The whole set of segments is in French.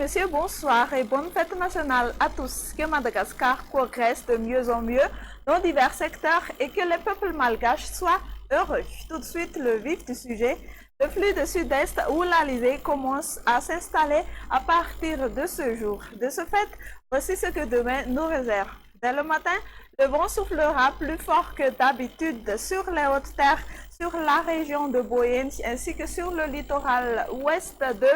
messieurs, bonsoir et bonne fête nationale à tous. Que Madagascar progresse de mieux en mieux dans divers secteurs et que le peuple malgache soit heureux. Tout de suite, le vif du sujet. Le flux de sud-est où l'Alizé commence à s'installer à partir de ce jour. De ce fait, voici ce que demain nous réserve. Dès le matin, le vent soufflera plus fort que d'habitude sur les hautes terres, sur la région de Boyens ainsi que sur le littoral ouest de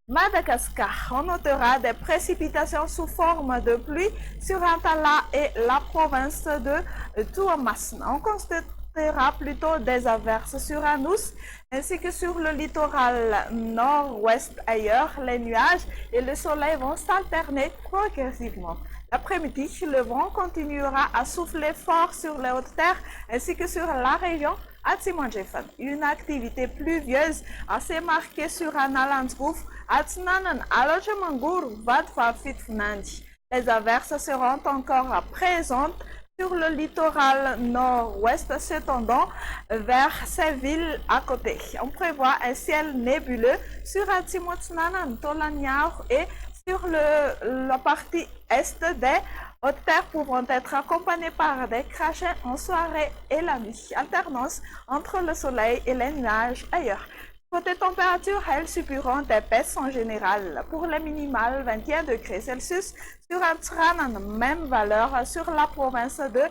Madagascar. On notera des précipitations sous forme de pluie sur Antala et la province de Tuamasn. On constatera plutôt des averses sur Anous ainsi que sur le littoral nord-ouest. Ailleurs, les nuages et le soleil vont s'alterner progressivement. L'après-midi, le vent continuera à souffler fort sur les hautes terres ainsi que sur la région Atsimanjefan. Une activité pluvieuse assez marquée sur Analandsgouf, Atsnanan, Alojamangur, Vadfafitfnandi. Les averses seront encore présentes sur le littoral nord-ouest s'étendant vers ces villes à côté. On prévoit un ciel nébuleux sur Atsimotsnanan, Tolanyao et sur la partie est des hautes terres pouvant être accompagnées par des crachets en soirée et la nuit. Alternance entre le soleil et les nuages ailleurs. Côté température, elles subiront des baisses en général. Pour les minimales, 21 degrés Celsius sur Antsranan, même valeur sur la province de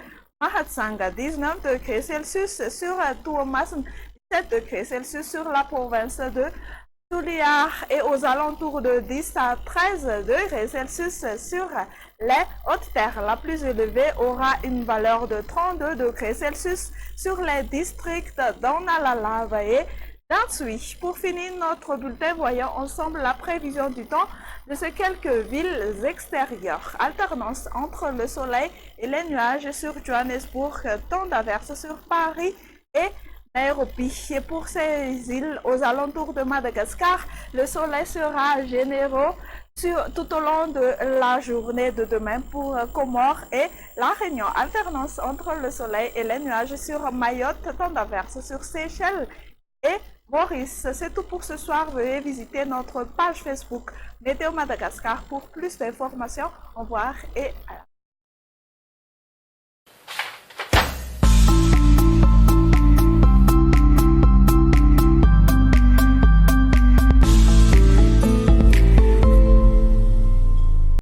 Mahatsanga, 19 degrés Celsius sur Tuamasn, 17 degrés Celsius sur la province de Tuliar et aux alentours de 10 à 13 degrés Celsius sur les hautes terres. La plus élevée aura une valeur de 32 degrés Celsius sur les districts d'Onalala et d'Ansui. Pour finir notre bulletin, voyons ensemble la prévision du temps de ces quelques villes extérieures. Alternance entre le soleil et les nuages sur Johannesburg, temps d'averses sur Paris et Nairobi. Et pour ces îles aux alentours de Madagascar, le soleil sera généreux tout au long de la journée de demain pour Comores et La Réunion. Alternance entre le soleil et les nuages sur Mayotte, temps d'averses sur Seychelles et Maurice. C'est tout pour ce soir. Veuillez visiter notre page Facebook Météo Madagascar pour plus d'informations. Au revoir et à la